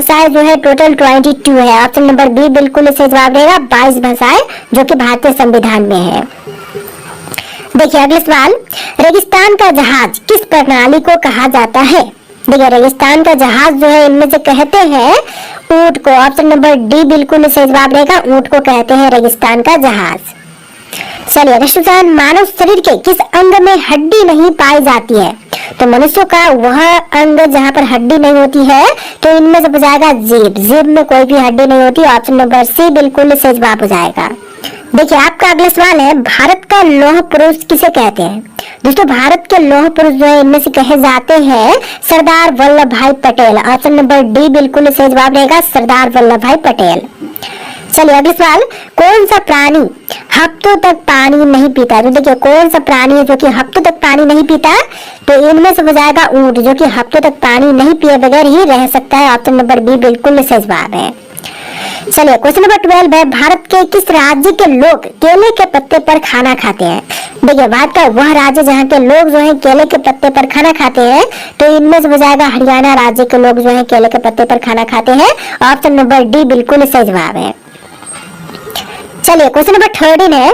भाषाएं जो है टोटल 22 है। ऑप्शन नंबर बी बिल्कुल सही जवाब रहेगा 22 भाषाएं जो कि भारतीय संविधान में है। देखिए अगला सवाल, रेगिस्तान का जहाज किस प्रणाली को कहा जाता है? देखिए रेगिस्तान का जहाज जो है इनमें से कहते हैं ऊंट को। ऑप्शन नंबर डी बिल्कुल सही जवाब रहेगा, ऊंट को कहते हैं रेगिस्तान का जहाज। चलिए नेक्स्ट क्वेश्चन, मानव शरीर के किस अंग में हड्डी नहीं पाई जाती है? तो मनुष्य का वह अंग जहाँ पर हड्डी नहीं होती है, तो इनमें से हो जाएगा जीभ। जीभ में कोई भी हड्डी नहीं होती। ऑप्शन नंबर सी बिल्कुल सही जवाब हो जाएगा। देखिए आपका अगला सवाल है, भारत का लौह पुरुष किसे कहते हैं? दोस्तों भारत के लौह पुरुष जो है इनमें से कहे जाते हैं सरदार वल्लभ भाई पटेल। ऑप्शन नंबर डी बिल्कुल सही जवाब रहेगा, सरदार वल्लभ भाई पटेल। चलिए अगला सवाल, कौन सा प्राणी हफ्तों तक पानी नहीं पीता? तो देखिए कौन सा प्राणी है जो कि हफ्तों तक पानी नहीं पीता? तो इनमें से हो जाएगा ऊंट, जो कि हफ्तों तक पानी नहीं पिए बगैर ही रह सकता है। ऑप्शन नंबर बी बिल्कुल सही जवाब है। चलिए क्वेश्चन नंबर 12 है, भारत के किस राज्य के लोग केले के पत्ते पर खाना खाते हैं? देखिए भारत का वह राज्य जहाँ के लोग जो है केले के पत्ते पर खाना खाते हैं, तो इनमें से हो जाएगा हरियाणा राज्य के लोग जो है केले के पत्ते पर खाना खाते हैं। ऑप्शन नंबर डी बिल्कुल सही जवाब है। चलिए क्वेश्चन नंबर 13 है,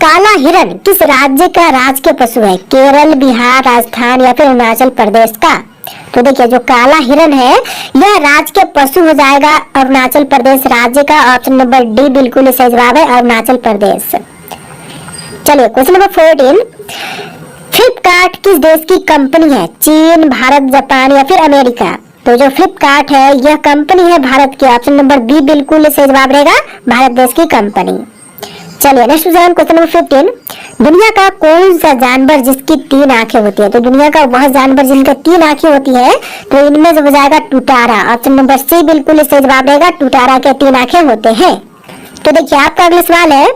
काला हिरण किस राज्य का राजकीय पशु है? केरल, बिहार, राजस्थान या फिर अरुणाचल प्रदेश का? तो देखिए जो काला हिरण है यह राजकीय पशु हो जाएगा अरुणाचल प्रदेश राज्य का। ऑप्शन नंबर डी बिल्कुल सही जवाब है, अरुणाचल प्रदेश। चलिए क्वेश्चन नंबर 14, फ्लिपकार्ट किस देश की कंपनी है? चीन, भारत, जापान या फिर अमेरिका? तो जो फ्लिपकार्ट है यह कंपनी है भारत की। ऑप्शन नंबर बी बिल्कुल सही जवाब रहेगा, भारत देश की कंपनी। चलिए नेक्स्ट क्वेश्चन नंबर 15, दुनिया का कौन सा जानवर जिसकी 3 आंखें होती है? तो दुनिया का वह जानवर जिनका 3 आंखें होती है, तो इनमें से हो जाएगा टुटारा। ऑप्शन नंबर सी बिल्कुल सही जवाब रहेगा, टुटारा के 3 आंखें होते हैं। तो देखिए आपका अगला सवाल है,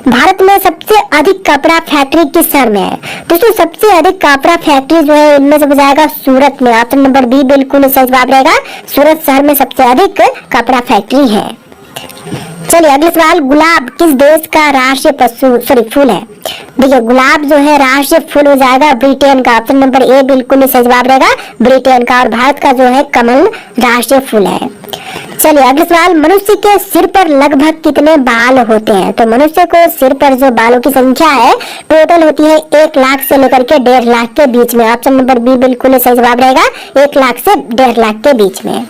भारत में सबसे अधिक कपड़ा फैक्ट्री किस शहर में है? दोस्तों सबसे अधिक कपड़ा फैक्ट्री जो है इनमें से हो जाएगा सूरत में। ऑप्शन नंबर बी बिल्कुल सही जवाब रहेगा, सूरत शहर में सबसे अधिक कपड़ा फैक्ट्री है। चलिए अगला सवाल, गुलाब किस देश का राष्ट्रीय फूल है? देखिए गुलाब जो है राष्ट्रीय फूल हो जाएगा ब्रिटेन का। ऑप्शन नंबर ए बिल्कुल सही जवाब रहेगा, ब्रिटेन का। और भारत का जो है कमल राष्ट्रीय फूल है। चलिए अगला सवाल, मनुष्य के सिर पर लगभग कितने बाल होते हैं? तो मनुष्य को सिर पर जो बालों की संख्या है टोटल होती है 1 लाख से लेकर के 1.5 लाख के बीच में। ऑप्शन नंबर बी बिल्कुल सही जवाब रहेगा, 1 लाख से 1.5 लाख के बीच में।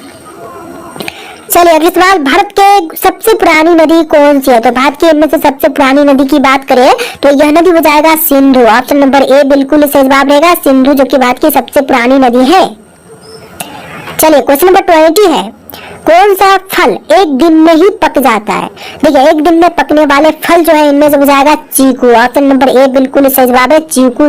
चलिए अगला सवाल, भारत के सबसे पुरानी नदी कौन सी है? तो भारत की इनमें से सबसे पुरानी नदी की बात करें तो यह नदी हो जाएगा सिंधु। ऑप्शन नंबर ए बिल्कुल सही जवाब रहेगा, सिंधु जो कि भारत की सबसे पुरानी नदी है। चलिए क्वेश्चन नंबर 20 है, कौन सा फल एक दिन में ही पक जाता है? देखिए एक दिन में पकने वाले फल जो है इनमें से हो जाएगा चीकू। ऑप्शन नंबर ए बिल्कुल सही जवाब है, चीकू।